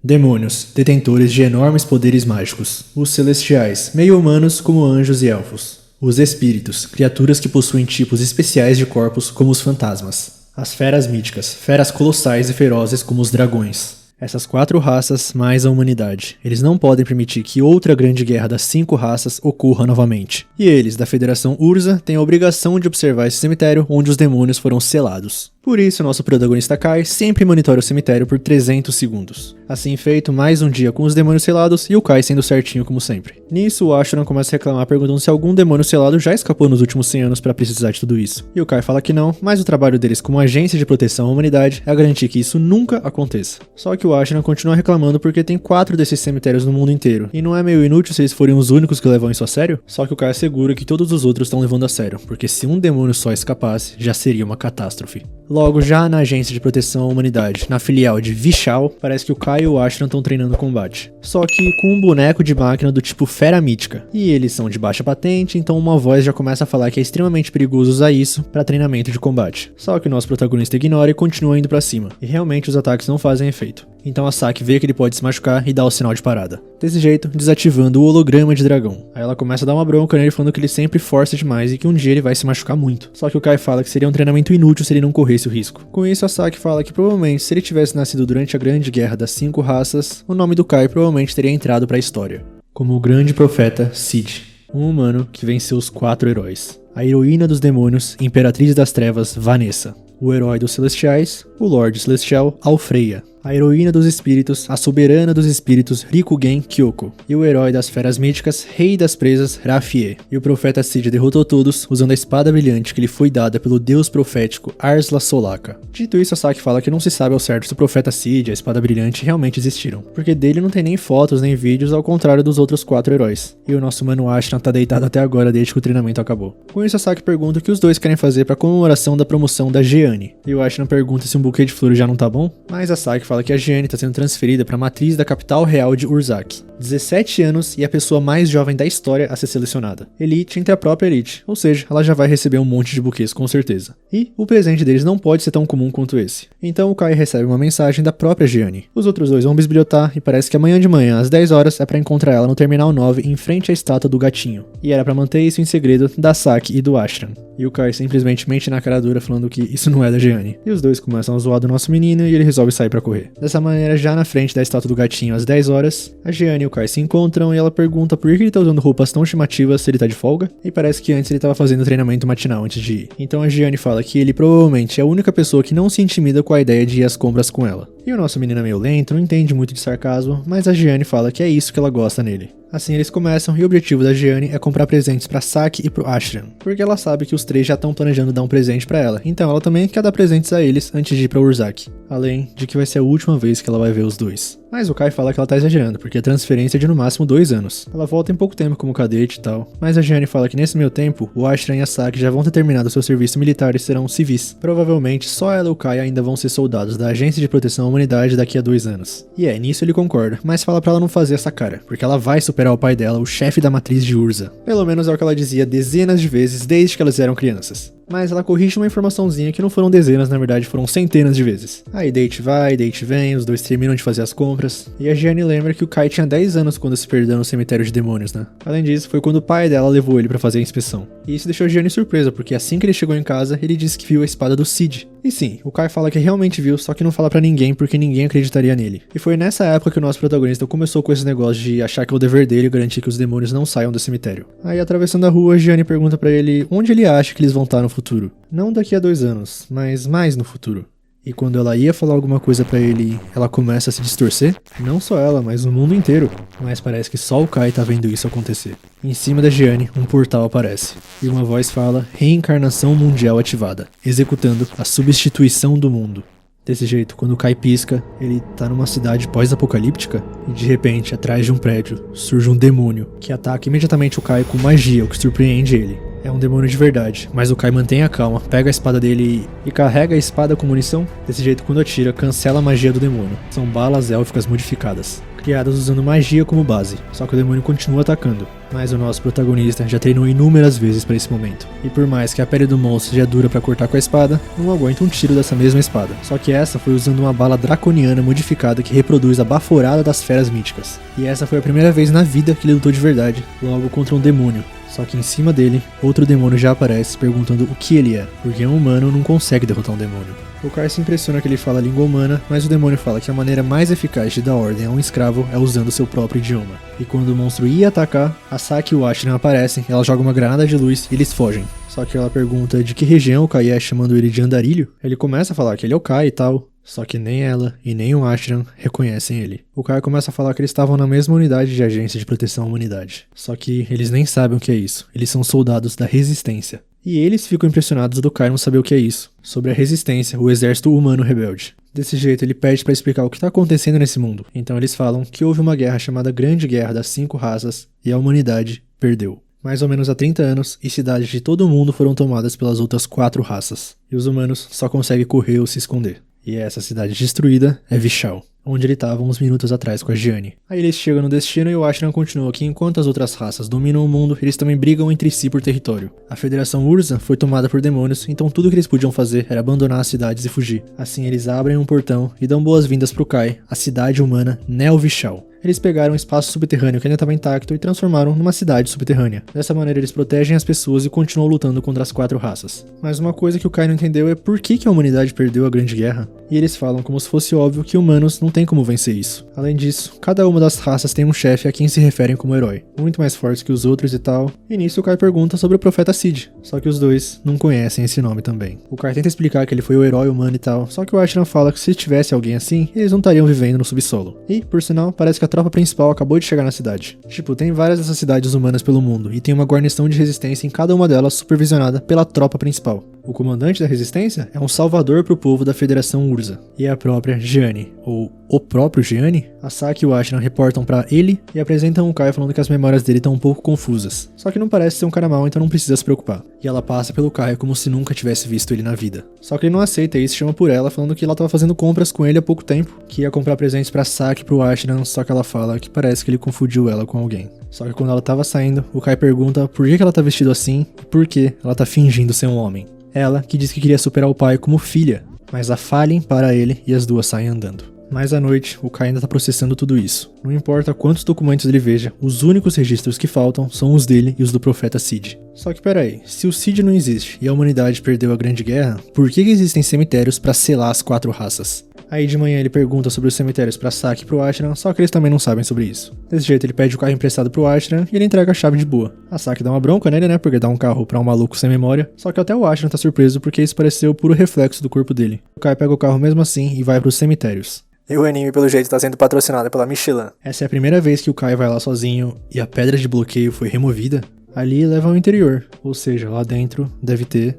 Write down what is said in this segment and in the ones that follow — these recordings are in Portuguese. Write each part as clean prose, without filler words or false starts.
Demônios, detentores de enormes poderes mágicos. Os celestiais, meio humanos como anjos e elfos. Os espíritos, criaturas que possuem tipos especiais de corpos como os fantasmas. As feras míticas, feras colossais e ferozes como os dragões. Essas 4 raças mais a humanidade. Eles não podem permitir que outra grande guerra das 5 raças ocorra novamente. E eles, da Federação Urza, têm a obrigação de observar esse cemitério onde os demônios foram selados. Por isso, nosso protagonista Kai sempre monitora o cemitério por 300 segundos. Assim feito, mais um dia com os demônios selados e o Kai sendo certinho como sempre. Nisso, o Ashran começa a reclamar perguntando se algum demônio selado já escapou nos últimos 100 anos para precisar de tudo isso. E o Kai fala que não, mas o trabalho deles como agência de proteção à humanidade é garantir que isso nunca aconteça. Só que o Ashran continua reclamando porque tem 4 desses cemitérios no mundo inteiro. E não é meio inútil se eles forem os únicos que levam isso a sério? Só que o Kai assegura que todos os outros estão levando a sério, porque se um demônio só escapasse, já seria uma catástrofe. Logo, já na agência de proteção à humanidade, na filial de Vishal, parece que o Kai e o Ashran estão treinando combate. Só que com um boneco de máquina do tipo fera mítica. E eles são de baixa patente, então uma voz já começa a falar que é extremamente perigoso usar isso para treinamento de combate. Só que o nosso protagonista ignora e continua indo pra cima. E realmente os ataques não fazem efeito. Então a Saki vê que ele pode se machucar e dá o sinal de parada. Desse jeito, desativando o holograma de dragão. Aí ela começa a dar uma bronca nele falando que ele sempre força demais e que um dia ele vai se machucar muito. Só que o Kai fala que seria um treinamento inútil se ele não corresse o risco. Com isso, a Saki fala que provavelmente se ele tivesse nascido durante a grande guerra das 5 raças, o nome do Kai provavelmente teria entrado para a história. Como o grande profeta Cid, um humano que venceu os 4 heróis. A heroína dos demônios, Imperatriz das Trevas, Vanessa. O herói dos celestiais, o Lorde Celestial, Alfreya. A heroína dos espíritos, a soberana dos espíritos, Rikugen Kyoko. E o herói das feras míticas, Rei das Presas, Rafie. E o profeta Cid derrotou todos usando a espada brilhante que lhe foi dada pelo deus profético Arsla Solaka. Dito isso, a Saki fala que não se sabe ao certo se o profeta Cid e a espada brilhante realmente existiram, porque dele não tem nem fotos nem vídeos, ao contrário dos outros 4 heróis. E o nosso mano Ashran tá deitado até agora desde que o treinamento acabou. Com isso, a Saki pergunta o que os dois querem fazer para comemoração da promoção da Jeanne. E o Ashran pergunta se um buquê de flores já não tá bom, mas a Saki fala que a Jeanne está sendo transferida para a matriz da capital real de Urzak. 17 anos e a pessoa mais jovem da história a ser selecionada. Elite entre a própria Elite, ou seja, ela já vai receber um monte de buquês com certeza. E o presente deles não pode ser tão comum quanto esse. Então o Kai recebe uma mensagem da própria Jeanne. Os outros dois vão bisbilhotar e parece que amanhã de manhã, às 10 horas, é para encontrar ela no Terminal 9 em frente à estátua do gatinho. E era para manter isso em segredo da Saki e do Ashran. E o Kai simplesmente mente na cara dura falando que isso não é da Jeanne. E os dois começam a zoar do nosso menino e ele resolve sair para correr. Dessa maneira, já na frente da estátua do gatinho às 10 horas, a Jeanne e o Kai se encontram e ela pergunta por que ele tá usando roupas tão chamativas se ele tá de folga. E parece que antes ele tava fazendo treinamento matinal antes de ir. Então a Jeanne fala que ele provavelmente é a única pessoa que não se intimida com a ideia de ir às compras com ela. E o nosso menino é meio lento, não entende muito de sarcasmo, mas a Jeanne fala que é isso que ela gosta nele. Assim eles começam e o objetivo da Jeanne é comprar presentes pra Saki e pro Ashran, porque ela sabe que os 3 já estão planejando dar um presente pra ela, então ela também quer dar presentes a eles antes de ir pra Urzak, além de que vai ser a última vez que ela vai ver os dois. Mas o Kai fala que ela tá exagerando, porque a transferência é de no máximo 2 anos. Ela volta em pouco tempo como cadete e tal, mas a Jeanne fala que nesse meio tempo, o Ashran e a Saki já vão ter terminado seu serviço militar e serão civis. Provavelmente só ela e o Kai ainda vão ser soldados da Agência de Proteção à Humanidade daqui a 2 anos. E nisso ele concorda, mas fala pra ela não fazer essa cara, porque ela vai superar o pai dela, o chefe da matriz de Urza. Pelo menos é o que ela dizia dezenas de vezes desde que elas eram crianças. Mas ela corrige uma informaçãozinha que não foram dezenas, na verdade foram centenas de vezes. Aí date vai, date vem, os dois terminam de fazer as compras. E a Jeanne lembra que o Kai tinha 10 anos quando se perdeu no cemitério de demônios, né? Além disso, foi quando o pai dela levou ele pra fazer a inspeção. E isso deixou a Jeanne surpresa, porque assim que ele chegou em casa, ele disse que viu a espada do Cid. E sim, o Kai fala que realmente viu, só que não fala pra ninguém porque ninguém acreditaria nele. E foi nessa época que o nosso protagonista começou com esse negócio de achar que é o dever dele garantir que os demônios não saiam do cemitério. Aí atravessando a rua, a Jeanne pergunta pra ele onde ele acha que eles vão estar no futuro. Não daqui a 2 anos, mas mais no futuro. E quando ela ia falar alguma coisa pra ele, ela começa a se distorcer? Não só ela, mas o mundo inteiro. Mas parece que só o Kai tá vendo isso acontecer. Em cima da Jeanne, um portal aparece. E uma voz fala, reencarnação mundial ativada, executando a substituição do mundo. Desse jeito, quando o Kai pisca, ele tá numa cidade pós-apocalíptica e de repente, atrás de um prédio, surge um demônio que ataca imediatamente o Kai com magia, o que surpreende ele. é um demônio de verdade, mas o Kai mantém a calma, pega a espada dele e carrega a espada com munição. Desse jeito, quando atira, cancela a magia do demônio. São balas élficas modificadas, criadas usando magia como base, só que o demônio continua atacando. Mas o nosso protagonista já treinou inúmeras vezes para esse momento. E por mais que a pele do monstro seja dura para cortar com a espada, não aguenta um tiro dessa mesma espada. Só que essa foi usando uma bala draconiana modificada que reproduz a baforada das feras míticas. E essa foi a primeira vez na vida que ele lutou de verdade, logo contra um demônio. Só que em cima dele, outro demônio já aparece perguntando o que ele é, porque um humano não consegue derrotar um demônio. O Kai se impressiona que ele fala a língua humana, mas o demônio fala que a maneira mais eficaz de dar ordem a um escravo é usando seu próprio idioma. E quando o monstro ia atacar, a Saki e o Ashran aparecem, ela joga uma granada de luz e eles fogem. Só que ela pergunta de que região o Kai é, chamando ele de Andarilho. Ele começa a falar que ele é o Kai e tal, só que nem ela e nem o Ashran reconhecem ele. O Kai começa a falar que eles estavam na mesma unidade de agência de proteção à humanidade. Só que eles nem sabem o que é isso, eles são soldados da Resistência. E eles ficam impressionados do Kai não saber o que é isso, sobre a Resistência, o exército humano rebelde. Desse jeito ele pede para explicar o que está acontecendo nesse mundo. Então eles falam que houve uma guerra chamada Grande Guerra das 5 Raças e a humanidade perdeu. Mais ou menos há 30 anos, e cidades de todo o mundo foram tomadas pelas outras 4 raças. E os humanos só conseguem correr ou se esconder. E essa cidade destruída é Vishal, onde ele estava uns minutos atrás com a Gianni. Aí eles chegam no destino e o Ashran continua que enquanto as outras raças dominam o mundo, eles também brigam entre si por território. A Federação Urza foi tomada por demônios, então tudo que eles podiam fazer era abandonar as cidades e fugir. Assim eles abrem um portão e dão boas-vindas pro Kai, a cidade humana Neo Vishal. Eles pegaram um espaço subterrâneo que ainda estava intacto e transformaram numa cidade subterrânea. Dessa maneira eles protegem as pessoas e continuam lutando contra as 4 raças. Mas uma coisa que o Kai não entendeu é por que a humanidade perdeu a Grande Guerra. E eles falam como se fosse óbvio que humanos não tem como vencer isso. Além disso, cada uma das raças tem um chefe a quem se referem como herói, muito mais forte que os outros e tal. E nisso o Kai pergunta sobre o profeta Cid, só que os dois não conhecem esse nome também. O Kai tenta explicar que ele foi o herói humano e tal, só que o Ashran fala que se tivesse alguém assim, eles não estariam vivendo no subsolo. E, por sinal, parece que a tropa principal acabou de chegar na cidade. Tipo, tem várias dessas cidades humanas pelo mundo, e tem uma guarnição de resistência em cada uma delas supervisionada pela tropa principal. O comandante da resistência é um salvador pro povo da Federação Urza, e é a própria Gianni, ou o próprio Gianni. A Saki e o Ashran reportam pra ele e apresentam o Kai falando que as memórias dele estão um pouco confusas. Só que não parece ser um cara mau, então não precisa se preocupar. E ela passa pelo Kai como se nunca tivesse visto ele na vida. Só que ele não aceita e se chama por ela, falando que ela tava fazendo compras com ele há pouco tempo, que ia comprar presentes pra Saki e pro Ashran, só que ela fala que parece que ele confundiu ela com alguém. Só que quando ela tava saindo, o Kai pergunta por que ela tá vestida assim e por que ela tá fingindo ser um homem. Ela que diz que queria superar o pai como filha, mas a falhem para ele e as duas saem andando. Mas à noite, o Kai ainda tá processando tudo isso. Não importa quantos documentos ele veja, os únicos registros que faltam são os dele e os do profeta Cid. Só que peraí, se o Cid não existe e a humanidade perdeu a Grande Guerra, por que existem cemitérios para selar as 4 raças? Aí de manhã ele pergunta sobre os cemitérios pra Saki e pro Ashran, só que eles também não sabem sobre isso. Desse jeito ele pede o carro emprestado pro Ashran e ele entrega a chave de boa. A Saki dá uma bronca nele, né, porque dá um carro pra um maluco sem memória, só que até o Ashran tá surpreso porque isso pareceu o puro reflexo do corpo dele. O Kai pega o carro mesmo assim e vai pros cemitérios. E o anime, pelo jeito, tá sendo patrocinado pela Michelin. Essa é a primeira vez que o Kai vai lá sozinho e a pedra de bloqueio foi removida. Ali leva ao interior, ou seja, lá dentro deve ter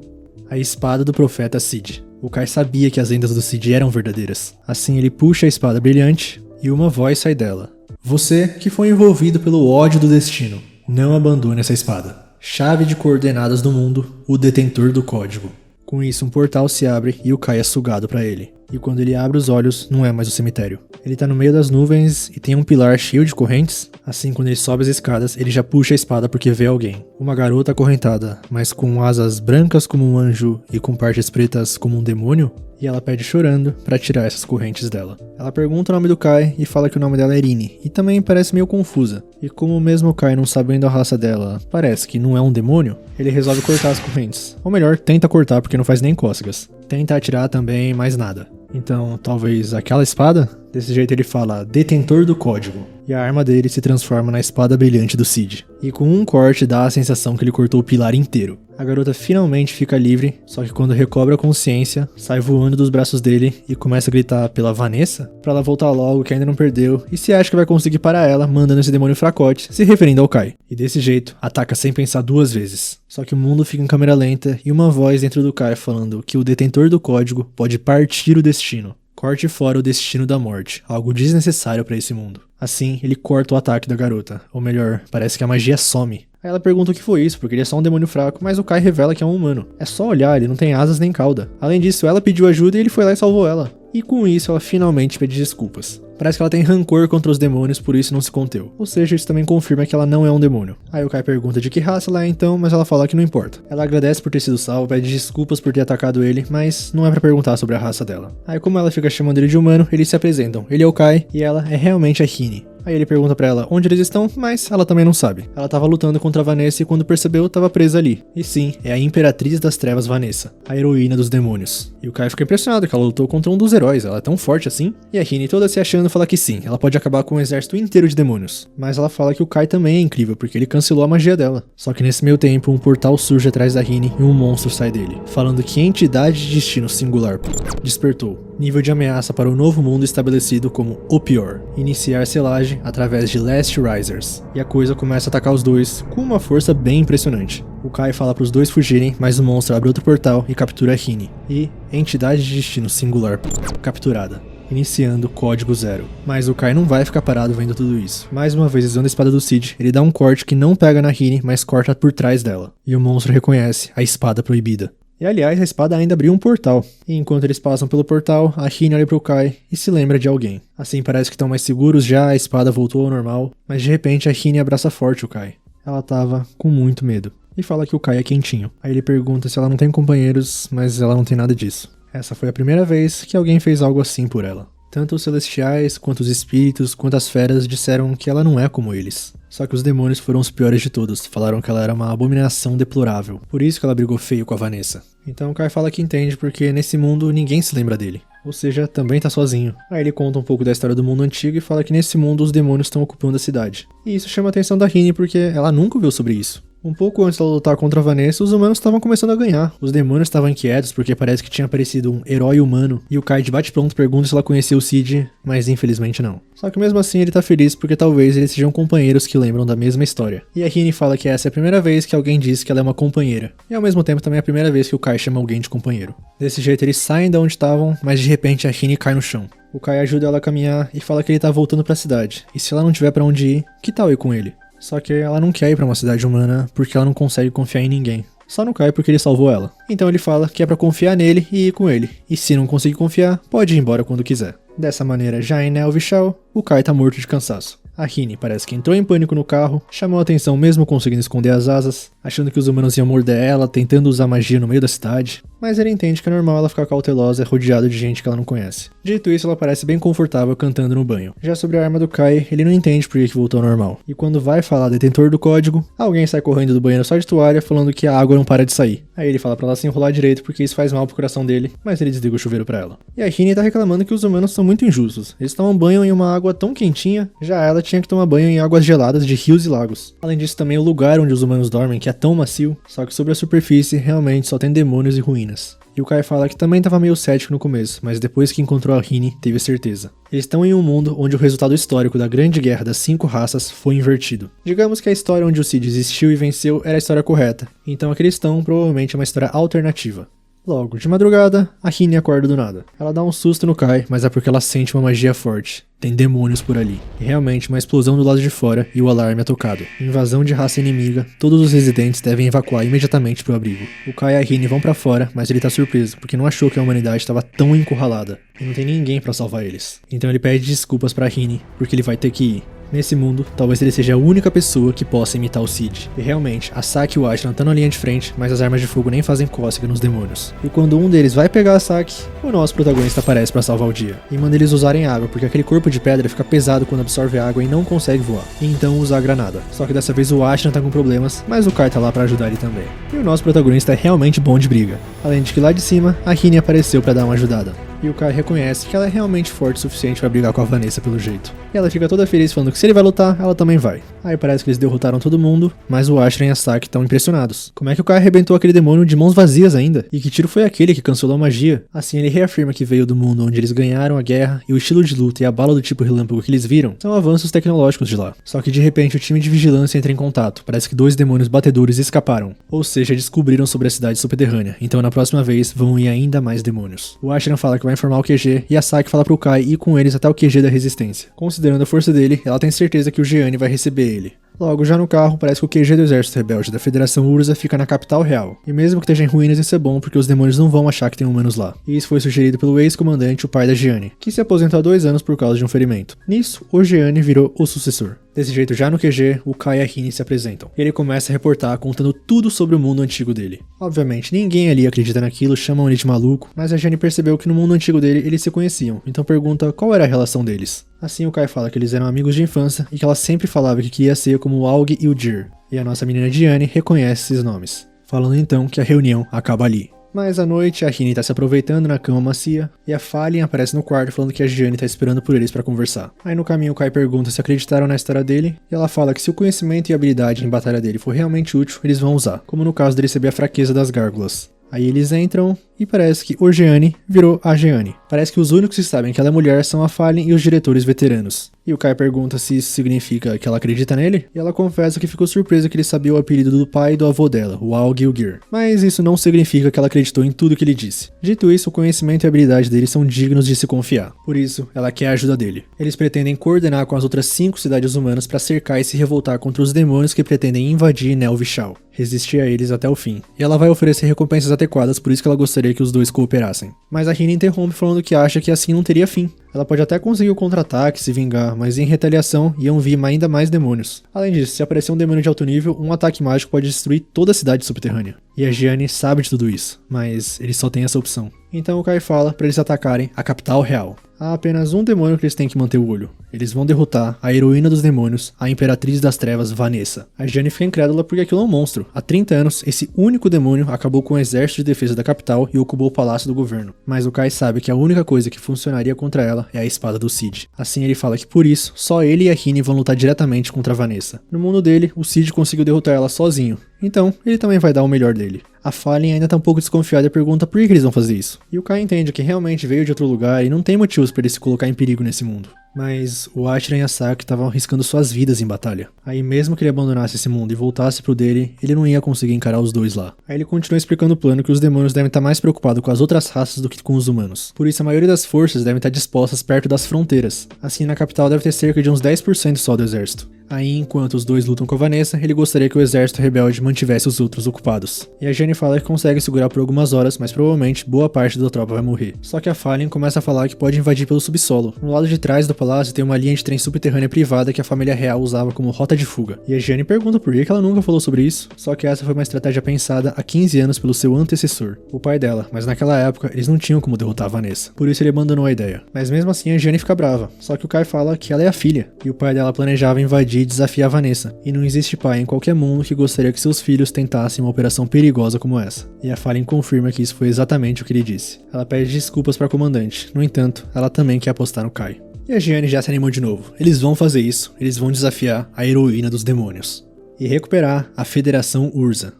a espada do profeta Cid. O Kai sabia que as lendas do Cid eram verdadeiras. Assim ele puxa a espada brilhante e uma voz sai dela. Você que foi envolvido pelo ódio do destino, não abandone essa espada. Chave de coordenadas do mundo, o detentor do código. Com isso um portal se abre e o Kai é sugado pra ele. E quando ele abre os olhos, não é mais o cemitério. Ele tá no meio das nuvens e tem um pilar cheio de correntes. Assim, quando ele sobe as escadas, ele já puxa a espada porque vê alguém. Uma garota acorrentada, mas com asas brancas como um anjo e com partes pretas como um demônio. E ela pede chorando pra tirar essas correntes dela. Ela pergunta o nome do Kai e fala que o nome dela é Irine. E também parece meio confusa. E como mesmo o Kai não sabendo a raça dela parece que não é um demônio, ele resolve cortar as correntes. Ou melhor, tenta cortar porque não faz nem cócegas. Tenta atirar também, mas nada. Então, talvez aquela espada? Desse jeito ele fala, detentor do código. E a arma dele se transforma na espada brilhante do Cid. E com um corte dá a sensação que ele cortou o pilar inteiro. A garota finalmente fica livre, só que quando recobra a consciência, sai voando dos braços dele e começa a gritar pela Vanessa, pra ela voltar logo que ainda não perdeu, e se acha que vai conseguir parar ela, mandando esse demônio fracote, se referindo ao Kai. E desse jeito, ataca sem pensar 2 vezes. Só que o mundo fica em câmera lenta e uma voz dentro do Kai falando que o detentor do código pode partir o destino. Corte fora o destino da morte, algo desnecessário pra esse mundo. Assim, ele corta o ataque da garota. Ou melhor, parece que a magia some. Aí ela pergunta o que foi isso, porque ele é só um demônio fraco, mas o Kai revela que é um humano. É só olhar, ele não tem asas nem cauda. Além disso, ela pediu ajuda e ele foi lá e salvou ela. E com isso, ela finalmente pede desculpas. Parece que ela tem rancor contra os demônios, por isso não se conteu. Ou seja, isso também confirma que ela não é um demônio. Aí o Kai pergunta de que raça ela é então, mas ela fala que não importa. Ela agradece por ter sido salva, pede desculpas por ter atacado ele, mas não é pra perguntar sobre a raça dela. Aí como ela fica chamando ele de humano, eles se apresentam. Ele é o Kai e ela é realmente a Hine. Aí ele pergunta pra ela onde eles estão, mas ela também não sabe. Ela tava lutando contra a Vanessa e quando percebeu, tava presa ali. E sim, é a Imperatriz das Trevas Vanessa, a heroína dos demônios. E o Kai fica impressionado que ela lutou contra um dos heróis, ela é tão forte assim. E a Hine toda se achando fala que sim, ela pode acabar com um exército inteiro de demônios. Mas ela fala que o Kai também é incrível, porque ele cancelou a magia dela. Só que nesse meio tempo, um portal surge atrás da Hine e um monstro sai dele, falando que a entidade de destino singular despertou. Nível de ameaça para o novo mundo estabelecido como o pior. Iniciar selagem através de Last Risers. E a coisa começa a atacar os dois com uma força bem impressionante. O Kai fala para os dois fugirem, mas o monstro abre outro portal e captura a Hine. E entidade de destino singular capturada. Iniciando código 0. Mas o Kai não vai ficar parado vendo tudo isso. Mais uma vez usando a espada do Cid, ele dá um corte que não pega na Hine, mas corta por trás dela. E o monstro reconhece a espada proibida. E aliás, a espada ainda abriu um portal. E enquanto eles passam pelo portal, a Hine olha pro Kai e se lembra de alguém. Assim parece que estão mais seguros já, a espada voltou ao normal. Mas de repente a Hine abraça forte o Kai. Ela tava com muito medo. E fala que o Kai é quentinho. Aí ele pergunta se ela não tem companheiros, mas ela não tem nada disso. Essa foi a primeira vez que alguém fez algo assim por ela. Tanto os celestiais, quanto os espíritos, quanto as feras disseram que ela não é como eles. Só que os demônios foram os piores de todos, falaram que ela era uma abominação deplorável. Por isso que ela brigou feio com a Vanessa. Então o Kai fala que entende porque nesse mundo ninguém se lembra dele. Ou seja, também tá sozinho. Aí ele conta um pouco da história do mundo antigo e fala que nesse mundo os demônios estão ocupando a cidade. E isso chama a atenção da Hine porque ela nunca ouviu sobre isso. Um pouco antes dela lutar contra a Vanessa, os humanos estavam começando a ganhar. Os demônios estavam inquietos porque parece que tinha aparecido um herói humano. E o Kai de bate-pronto pergunta se ela conhecia o Cid, mas infelizmente não. Só que mesmo assim ele tá feliz porque talvez eles sejam companheiros que lembram da mesma história. E a Hine fala que essa é a primeira vez que alguém diz que ela é uma companheira. E ao mesmo tempo também é a primeira vez que o Kai chama alguém de companheiro. Desse jeito eles saem de onde estavam, mas de repente a Hine cai no chão. O Kai ajuda ela a caminhar e fala que ele tá voltando pra cidade. E se ela não tiver pra onde ir, que tal ir com ele? Só que ela não quer ir pra uma cidade humana porque ela não consegue confiar em ninguém. Só não cai porque ele salvou ela. Então ele fala que é pra confiar nele e ir com ele. E se não conseguir confiar, pode ir embora quando quiser. Dessa maneira, já em Nelvishal, o Kai tá morto de cansaço. A Hine parece que entrou em pânico no carro, chamou a atenção mesmo conseguindo esconder as asas, achando que os humanos iam morder ela, tentando usar magia no meio da cidade. Mas ele entende que é normal ela ficar cautelosa, rodeada de gente que ela não conhece. Dito isso, ela parece bem confortável cantando no banho. Já sobre a arma do Kai, ele não entende por que voltou ao normal. E quando vai falar detentor do código, alguém sai correndo do banheiro só de toalha, falando que a água não para de sair. Aí ele fala pra ela se enrolar direito porque isso faz mal pro coração dele, mas ele desliga o chuveiro pra ela. E a Hine tá reclamando que os humanos são muito injustos. Eles tomam banho em uma água tão quentinha, já ela tinha que tomar banho em águas geladas de rios e lagos. Além disso, também o lugar onde os humanos dormem, que é tão macio, só que sobre a superfície realmente só tem demônios e ruínas. E o Kai fala que também estava meio cético no começo, mas depois que encontrou a Hine, teve certeza. Eles estão em um mundo onde o resultado histórico da grande guerra das 5 raças foi invertido. Digamos que a história onde o Cid existiu e venceu era a história correta, então a que eles estão provavelmente é uma história alternativa. Logo, de madrugada, a Hine acorda do nada. Ela dá um susto no Kai, mas é porque ela sente uma magia forte. Tem demônios por ali. E realmente, uma explosão do lado de fora e o alarme é tocado. Invasão de raça inimiga, todos os residentes devem evacuar imediatamente pro abrigo. O Kai e a Hine vão pra fora, mas ele tá surpreso, porque não achou que a humanidade estava tão encurralada. E não tem ninguém pra salvar eles. Então ele pede desculpas pra Hine, porque ele vai ter que ir. Nesse mundo, talvez ele seja a única pessoa que possa imitar o Cid. E realmente, a Saki e o Ashran estão na linha de frente, mas as armas de fogo nem fazem cócega nos demônios. E quando um deles vai pegar a Saki, o nosso protagonista aparece pra salvar o dia. E manda eles usarem água, porque aquele corpo de pedra fica pesado quando absorve água e não consegue voar. E então usa a granada. Só que dessa vez o Ashran tá com problemas, mas o Kai tá lá pra ajudar ele também. E o nosso protagonista é realmente bom de briga. Além de que lá de cima, a Hine apareceu pra dar uma ajudada. E o Kai reconhece que ela é realmente forte o suficiente pra brigar com a Vanessa pelo jeito. E ela fica toda feliz falando que se ele vai lutar, ela também vai. Aí parece que eles derrotaram todo mundo, mas o Ashran e a Saki estão impressionados. Como é que o Kai arrebentou aquele demônio de mãos vazias ainda? E que tiro foi aquele que cancelou a magia? Assim ele reafirma que veio do mundo onde eles ganharam a guerra e o estilo de luta e a bala do tipo relâmpago que eles viram são avanços tecnológicos de lá. Só que de repente o time de vigilância entra em contato. Parece que 2 demônios batedores escaparam. Ou seja, descobriram sobre a cidade subterrânea. Então na próxima vez vão ir ainda mais demônios. O Ashran fala que vai informar o QG e a Saki fala pro Kai ir com eles até o QG da resistência. Considerando a força dele, ela tem certeza que o Jeanne vai receber ele. Logo, já no carro, parece que o QG do exército rebelde da Federação Urza fica na capital real. E mesmo que esteja em ruínas, isso é bom porque os demônios não vão achar que tem humanos lá. E isso foi sugerido pelo ex-comandante, o pai da Gianni, que se aposentou há 2 anos por causa de um ferimento. Nisso, o Gianni virou o sucessor. Desse jeito, já no QG, o Kai e a Rini se apresentam. E ele começa a reportar, contando tudo sobre o mundo antigo dele. Obviamente, ninguém ali acredita naquilo, chamam ele de maluco, mas a Gianni percebeu que no mundo antigo dele, eles se conheciam, então pergunta qual era a relação deles. Assim, o Kai fala que eles eram amigos de infância e que ela sempre falava que queria ser como o Aug e o Jir. E a nossa menina Gianni reconhece esses nomes, falando então que a reunião acaba ali. Mas à noite, a Rini tá se aproveitando na cama macia, e a Fallen aparece no quarto falando que a Gianni tá esperando por eles pra conversar. Aí no caminho o Kai pergunta se acreditaram na história dele, e ela fala que se o conhecimento e a habilidade em batalha dele for realmente útil, eles vão usar, como no caso dele saber a fraqueza das gárgulas. Aí eles entram e parece que o Gianni virou a Gianni. Parece que os únicos que sabem que ela é mulher são a Fallen e os diretores veteranos. E o Kai pergunta se isso significa que ela acredita nele, e ela confessa que ficou surpresa que ele sabia o apelido do pai e do avô dela, o Aug e o Gir. Mas isso não significa que ela acreditou em tudo que ele disse. Dito isso, o conhecimento e a habilidade dele são dignos de se confiar. Por isso, ela quer a ajuda dele. Eles pretendem coordenar com as outras 5 cidades humanas para cercar e se revoltar contra os demônios que pretendem invadir Nel Vichal. Resistir a eles até o fim. E ela vai oferecer recompensas adequadas, por isso que ela gostaria que os dois cooperassem. Mas a Rini interrompe falando que acha que assim não teria fim. Ela pode até conseguir o contra-ataque, se vingar, mas em retaliação iam vir ainda mais demônios. Além disso, se aparecer um demônio de alto nível, um ataque mágico pode destruir toda a cidade subterrânea. E a Gianni sabe de tudo isso, mas eles só têm essa opção. Então o Kai fala para eles atacarem a capital real. Há apenas um demônio que eles têm que manter o olho. Eles vão derrotar a heroína dos demônios, a Imperatriz das Trevas, Vanessa. A Gianni fica incrédula porque aquilo é um monstro. Há 30 anos, esse único demônio acabou com o exército de defesa da capital e ocupou o palácio do governo. Mas o Kai sabe que a única coisa que funcionaria contra ela é a espada do Cid. Assim ele fala que por isso, só ele e a Rini vão lutar diretamente contra a Vanessa. No mundo dele, o Cid conseguiu derrotar ela sozinho. Então, ele também vai dar o melhor dele. A Fallen ainda tá um pouco desconfiada e pergunta por que eles vão fazer isso. E o Kai entende que realmente veio de outro lugar e não tem motivos para ele se colocar em perigo nesse mundo. Mas o Ashran e a Saki estavam arriscando suas vidas em batalha. Aí mesmo que ele abandonasse esse mundo e voltasse pro dele, ele não ia conseguir encarar os dois lá. Aí ele continua explicando o plano que os demônios devem estar mais preocupados com as outras raças do que com os humanos. Por isso a maioria das forças devem estar dispostas perto das fronteiras. Assim na capital deve ter cerca de uns 10% só do exército. Aí, enquanto os dois lutam com a Vanessa, ele gostaria que o exército rebelde mantivesse os outros ocupados. E a Gianni fala que consegue segurar por algumas horas, mas provavelmente boa parte da tropa vai morrer. Só que a Fallen começa a falar que pode invadir pelo subsolo. No lado de trás do palácio tem uma linha de trem subterrânea privada que a família real usava como rota de fuga. E a Gianni pergunta por que ela nunca falou sobre isso. Só que essa foi uma estratégia pensada há 15 anos pelo seu antecessor, o pai dela, mas naquela época eles não tinham como derrotar a Vanessa. Por isso ele abandonou a ideia. Mas mesmo assim a Gianni fica brava. Só que o Kai fala que ela é a filha, e o pai dela planejava invadir e desafiar a Vanessa. E não existe pai em qualquer mundo que gostaria que seus filhos tentassem uma operação perigosa como essa. E a Fallen confirma que isso foi exatamente o que ele disse. Ela pede desculpas para a comandante. No entanto, ela também quer apostar no Kai. E a Gianni já se animou de novo. Eles vão fazer isso. Eles vão desafiar a heroína dos demônios. E recuperar a Federação Urza.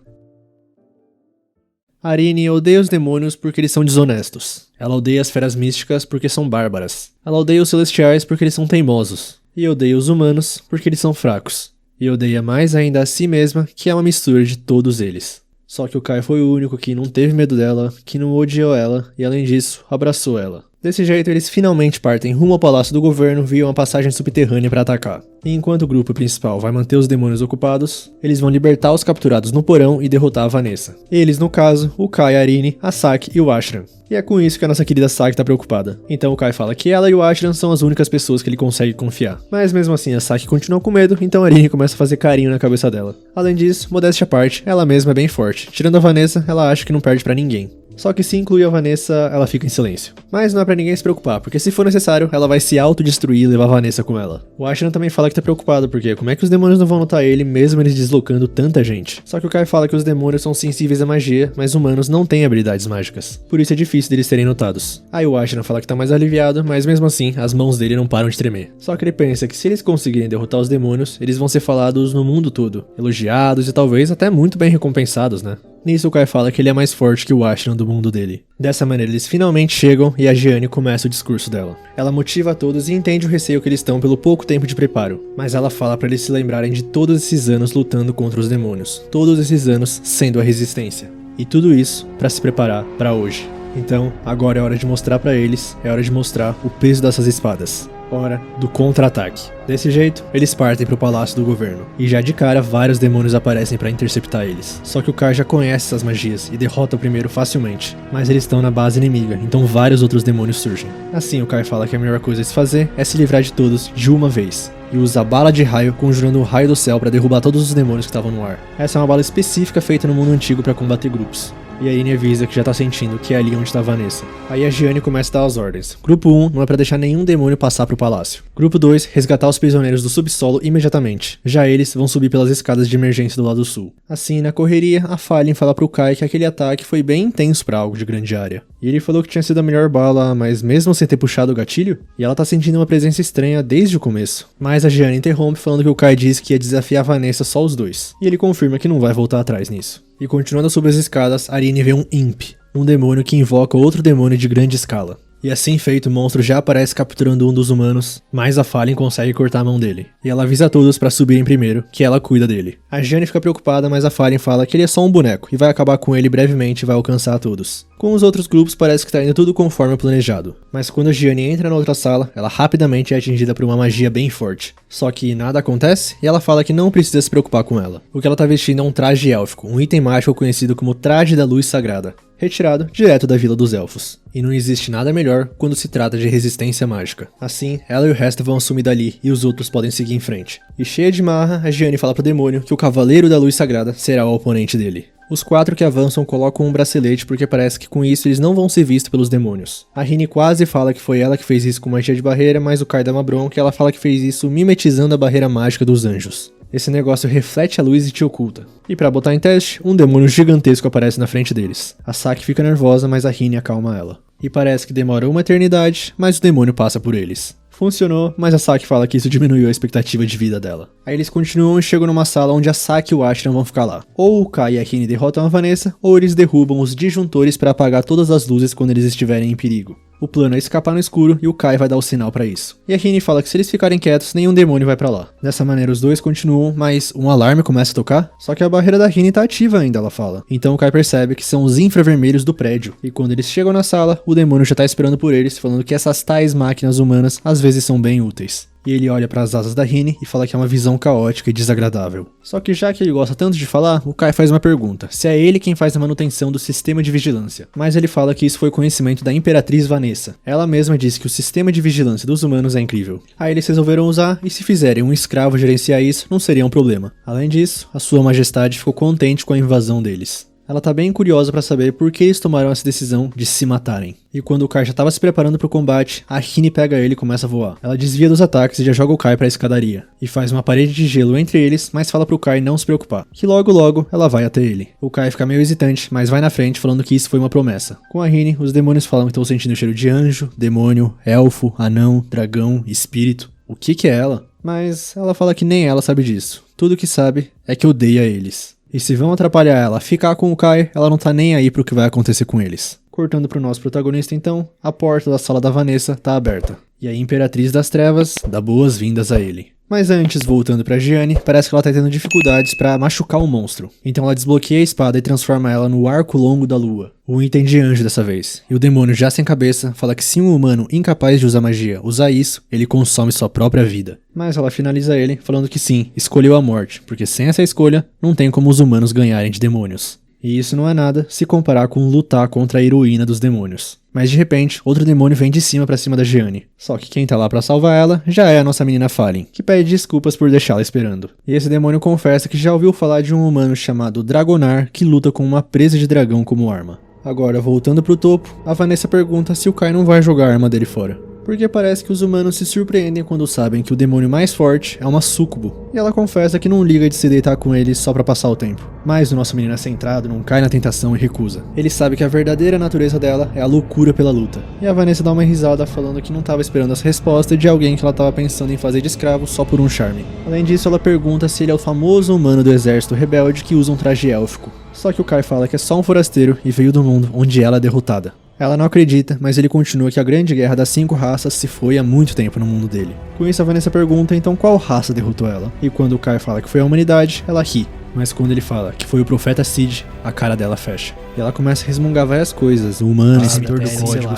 Arini odeia os demônios porque eles são desonestos. Ela odeia as feras místicas porque são bárbaras. Ela odeia os celestiais porque eles são teimosos. E odeia os humanos porque eles são fracos. E odeia mais ainda a si mesma, que é uma mistura de todos eles. Só que o Kai foi o único que não teve medo dela, que não odiou ela e além disso, abraçou ela. Desse jeito, eles finalmente partem rumo ao palácio do governo via uma passagem subterrânea para atacar. E enquanto o grupo principal vai manter os demônios ocupados, eles vão libertar os capturados no porão e derrotar a Vanessa. Eles, no caso, o Kai, a Arini, a Saki e o Ashran. E é com isso que a nossa querida Saki tá preocupada. Então o Kai fala que ela e o Ashran são as únicas pessoas que ele consegue confiar. Mas mesmo assim a Saki continua com medo, então a Arini começa a fazer carinho na cabeça dela. Além disso, modéstia à parte, ela mesma é bem forte. Tirando a Vanessa, ela acha que não perde pra ninguém. Só que se incluir a Vanessa, ela fica em silêncio. Mas não é pra ninguém se preocupar, porque se for necessário, ela vai se autodestruir e levar a Vanessa com ela. O Ashran também fala que tá preocupado, porque como é que os demônios não vão notar ele, mesmo eles deslocando tanta gente? Só que o Kai fala que os demônios são sensíveis à magia, mas humanos não têm habilidades mágicas. Por isso é difícil deles serem notados. Aí o Ashran fala que tá mais aliviado, mas mesmo assim, as mãos dele não param de tremer. Só que ele pensa que se eles conseguirem derrotar os demônios, eles vão ser falados no mundo todo, elogiados e talvez até muito bem recompensados, né? Nisso o Kai fala que ele é mais forte que o Ashran do mundo dele. Dessa maneira eles finalmente chegam e a Gianni começa o discurso dela. Ela motiva a todos e entende o receio que eles estão pelo pouco tempo de preparo. Mas ela fala para eles se lembrarem de todos esses anos lutando contra os demônios. Todos esses anos sendo a resistência. E tudo isso para se preparar para hoje. Então, agora é hora de mostrar para eles, é hora de mostrar o peso dessas espadas. Hora do contra-ataque. Desse jeito, eles partem pro palácio do governo, e já de cara vários demônios aparecem pra interceptar eles. Só que o Kai já conhece essas magias e derrota o primeiro facilmente, mas eles estão na base inimiga, então vários outros demônios surgem. Assim, o Kai fala que a melhor coisa a se fazer é se livrar de todos de uma vez, e usa a bala de raio, conjurando o raio do céu pra derrubar todos os demônios que estavam no ar. Essa é uma bala específica feita no mundo antigo pra combater grupos. E a Irene avisa que já tá sentindo que é ali onde tá a Vanessa. Aí a Gianni começa a dar as ordens. Grupo 1 não é pra deixar nenhum demônio passar pro palácio. Grupo 2, resgatar os prisioneiros do subsolo imediatamente. Já eles vão subir pelas escadas de emergência do lado sul. Assim, na correria, a Fallen fala pro Kai que aquele ataque foi bem intenso pra algo de grande área. E ele falou que tinha sido a melhor bala, mas mesmo sem ter puxado o gatilho, e ela tá sentindo uma presença estranha desde o começo. Mas a Gianni interrompe falando que o Kai disse que ia desafiar a Vanessa só os dois. E ele confirma que não vai voltar atrás nisso. E continuando sobre as escadas, Irene vê um Imp, um demônio que invoca outro demônio de grande escala. E assim feito, o monstro já aparece capturando um dos humanos, mas a Fallen consegue cortar a mão dele. E ela avisa a todos pra subirem primeiro, que ela cuida dele. A Gianni fica preocupada, mas a Fallen fala que ele é só um boneco, e vai acabar com ele brevemente e vai alcançar a todos. Com os outros grupos parece que tá indo tudo conforme o planejado. Mas quando a Gianni entra na outra sala, ela rapidamente é atingida por uma magia bem forte. Só que nada acontece, e ela fala que não precisa se preocupar com ela. O que ela tá vestindo é um traje élfico, um item mágico conhecido como Traje da Luz Sagrada, retirado direto da Vila dos Elfos. E não existe nada melhor quando se trata de resistência mágica. Assim, ela e o resto vão sumir dali e os outros podem seguir em frente. E cheia de marra, a Gianni fala pro demônio que o Cavaleiro da Luz Sagrada será o oponente dele. Os 4 que avançam colocam um bracelete porque parece que com isso eles não vão ser vistos pelos demônios. A Rini quase fala que foi ela que fez isso com magia de barreira, mas o Kai dá uma bronca e ela fala que fez isso mimetizando a barreira mágica dos anjos. Esse negócio reflete a luz e te oculta. E pra botar em teste, um demônio gigantesco aparece na frente deles. A Saki fica nervosa, mas a Rini acalma ela. E parece que demora uma eternidade, mas o demônio passa por eles. Funcionou, mas a Saki fala que isso diminuiu a expectativa de vida dela. Aí eles continuam e chegam numa sala onde a Saki e o Ashram vão ficar lá. Ou o Kai e a Rini derrotam a Vanessa, ou eles derrubam os disjuntores para apagar todas as luzes quando eles estiverem em perigo. O plano é escapar no escuro e o Kai vai dar o sinal pra isso. E a Rini fala que se eles ficarem quietos, nenhum demônio vai pra lá. Dessa maneira os dois continuam, mas um alarme começa a tocar. Só que a barreira da Rini tá ativa ainda, ela fala. Então o Kai percebe que são os infravermelhos do prédio. E quando eles chegam na sala, o demônio já tá esperando por eles, falando que essas tais máquinas humanas às vezes são bem úteis. E ele olha para as asas da Rini e fala que é uma visão caótica e desagradável. Só que já que ele gosta tanto de falar, o Kai faz uma pergunta, se é ele quem faz a manutenção do sistema de vigilância. Mas ele fala que isso foi conhecimento da Imperatriz Vanessa. Ela mesma disse que o sistema de vigilância dos humanos é incrível. Aí eles resolveram usar, e se fizerem um escravo gerenciar isso, não seria um problema. Além disso, a sua majestade ficou contente com a invasão deles. Ela tá bem curiosa pra saber por que eles tomaram essa decisão de se matarem. E quando o Kai já tava se preparando pro combate, a Rini pega ele e começa a voar. Ela desvia dos ataques e já joga o Kai pra escadaria. E faz uma parede de gelo entre eles, mas fala pro Kai não se preocupar, que logo logo ela vai até ele. O Kai fica meio hesitante, mas vai na frente falando que isso foi uma promessa. Com a Rini, os demônios falam que estão sentindo o cheiro de anjo, demônio, elfo, anão, dragão, espírito. O que é ela? Mas ela fala que nem ela sabe disso. Tudo que sabe é que odeia eles. E se vão atrapalhar ela ficar com o Kai, ela não tá nem aí pro que vai acontecer com eles. Cortando pro nosso protagonista então, a porta da sala da Vanessa tá aberta. E a Imperatriz das Trevas dá boas-vindas a ele. Mas antes, voltando pra Gianni, parece que ela tá tendo dificuldades pra machucar o monstro. Então ela desbloqueia a espada e transforma ela no Arco Longo da Lua. Um item de anjo dessa vez. E o demônio já sem cabeça fala que se um humano incapaz de usar magia usar isso, ele consome sua própria vida. Mas ela finaliza ele falando que sim, escolheu a morte, porque sem essa escolha, não tem como os humanos ganharem de demônios. E isso não é nada se comparar com lutar contra a heroína dos demônios. Mas de repente, outro demônio vem de cima pra cima da Gianni. Só que quem tá lá pra salvar ela já é a nossa menina Fallen, que pede desculpas por deixá-la esperando. E esse demônio confessa que já ouviu falar de um humano chamado Dragonar que luta com uma presa de dragão como arma. Agora, voltando pro topo, a Vanessa pergunta se o Kai não vai jogar a arma dele fora. Porque parece que os humanos se surpreendem quando sabem que o demônio mais forte é uma súcubo. E ela confessa que não liga de se deitar com ele só pra passar o tempo. Mas o nosso menino é centrado, não cai na tentação e recusa. Ele sabe que a verdadeira natureza dela é a loucura pela luta. E a Vanessa dá uma risada falando que não tava esperando as respostas de alguém que ela tava pensando em fazer de escravo só por um charme. Além disso, ela pergunta se ele é o famoso humano do exército rebelde que usa um traje élfico. Só que o Kai fala que é só um forasteiro e veio do mundo onde ela é derrotada. Ela não acredita, mas ele continua que a grande guerra das 5 raças se foi há muito tempo no mundo dele. Com isso a Vanessa pergunta então qual raça derrotou ela, e quando o Kai fala que foi a humanidade, ela ri. Mas quando ele fala que foi o profeta Cid, a cara dela fecha. E ela começa a resmungar várias coisas, o humano, esse do código,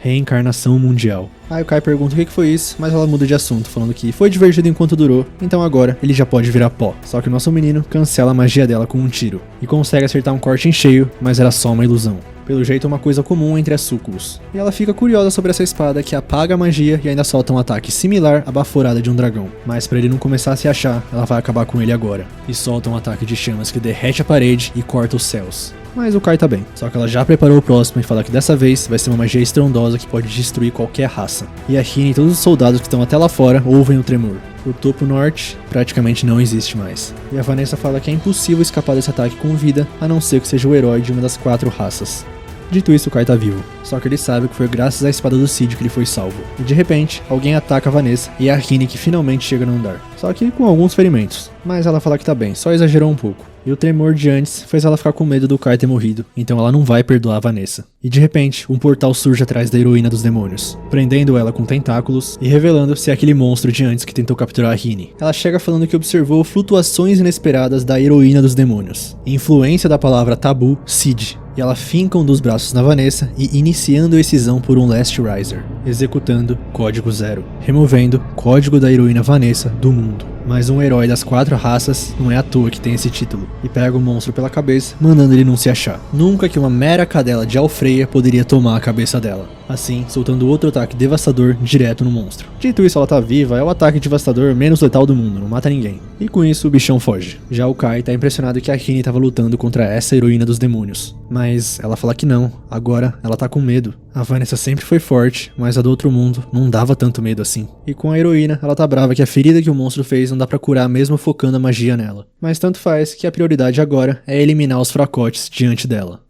reencarnação mundial. Aí o Kai pergunta o que foi isso, mas ela muda de assunto, falando que foi divertido enquanto durou, então agora ele já pode virar pó. Só que o nosso menino cancela a magia dela com um tiro, e consegue acertar um corte em cheio, mas era só uma ilusão. Pelo jeito é uma coisa comum entre as súcubos. E ela fica curiosa sobre essa espada que apaga a magia e ainda solta um ataque similar à baforada de um dragão. Mas pra ele não começar a se achar, ela vai acabar com ele agora. E solta um ataque de chamas que derrete a parede e corta os céus. Mas o Kai tá bem, só que ela já preparou o próximo e fala que dessa vez vai ser uma magia estrondosa que pode destruir qualquer raça. E a Hina e todos os soldados que estão até lá fora ouvem o tremor. O topo norte praticamente não existe mais. E a Vanessa fala que é impossível escapar desse ataque com vida, a não ser que seja o herói de uma das 4 raças. Dito isso, o Kai tá vivo, só que ele sabe que foi graças à espada do Cid que ele foi salvo. E de repente, alguém ataca a Vanessa e é a Hina que finalmente chega no andar. Só que com alguns ferimentos, mas ela fala que tá bem, só exagerou um pouco. E o tremor de antes fez ela ficar com medo do Kai ter morrido, então ela não vai perdoar a Vanessa. E de repente, um portal surge atrás da heroína dos demônios, prendendo ela com tentáculos e revelando se é aquele monstro de antes que tentou capturar a Hina. Ela chega falando que observou flutuações inesperadas da heroína dos demônios, influência da palavra tabu, Cid. E ela finca um dos braços na Vanessa e iniciando a excisão por um Last Riser, executando Código Zero, removendo Código da heroína Vanessa do mundo. Mas um herói das 4 raças não é à toa que tem esse título, e pega o monstro pela cabeça, mandando ele não se achar. Nunca que uma mera cadela de Alfreia poderia tomar a cabeça dela. Assim, soltando outro ataque devastador direto no monstro. Dito isso, ela tá viva, é o ataque devastador menos letal do mundo, não mata ninguém. E com isso, o bichão foge. Já o Kai tá impressionado que a Hina tava lutando contra essa heroína dos demônios. Mas ela fala que não, agora ela tá com medo. A Vanessa sempre foi forte, mas a do outro mundo não dava tanto medo assim. E com a heroína, ela tá brava que a ferida que o monstro fez não dá pra curar mesmo focando a magia nela. Mas tanto faz que a prioridade agora é eliminar os fracotes diante dela.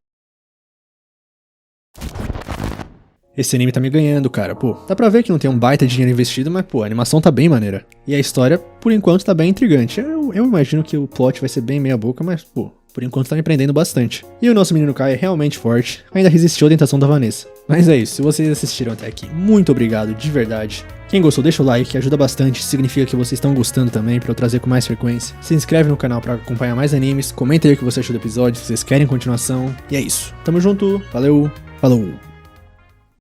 Esse anime tá me ganhando, cara, pô. Dá pra ver que não tem um baita dinheiro investido, mas, pô, a animação tá bem maneira. E a história, por enquanto, tá bem intrigante. Eu imagino que o plot vai ser bem meia boca, mas, pô, por enquanto tá me prendendo bastante. E o nosso menino Kai é realmente forte, ainda resistiu à tentação da Vanessa. Mas é isso, se vocês assistiram até aqui, muito obrigado, de verdade. Quem gostou, deixa o like, ajuda bastante, significa que vocês estão gostando também, pra eu trazer com mais frequência. Se inscreve no canal pra acompanhar mais animes, comenta aí o que você achou do episódio, se vocês querem continuação. E é isso, tamo junto, valeu, falou!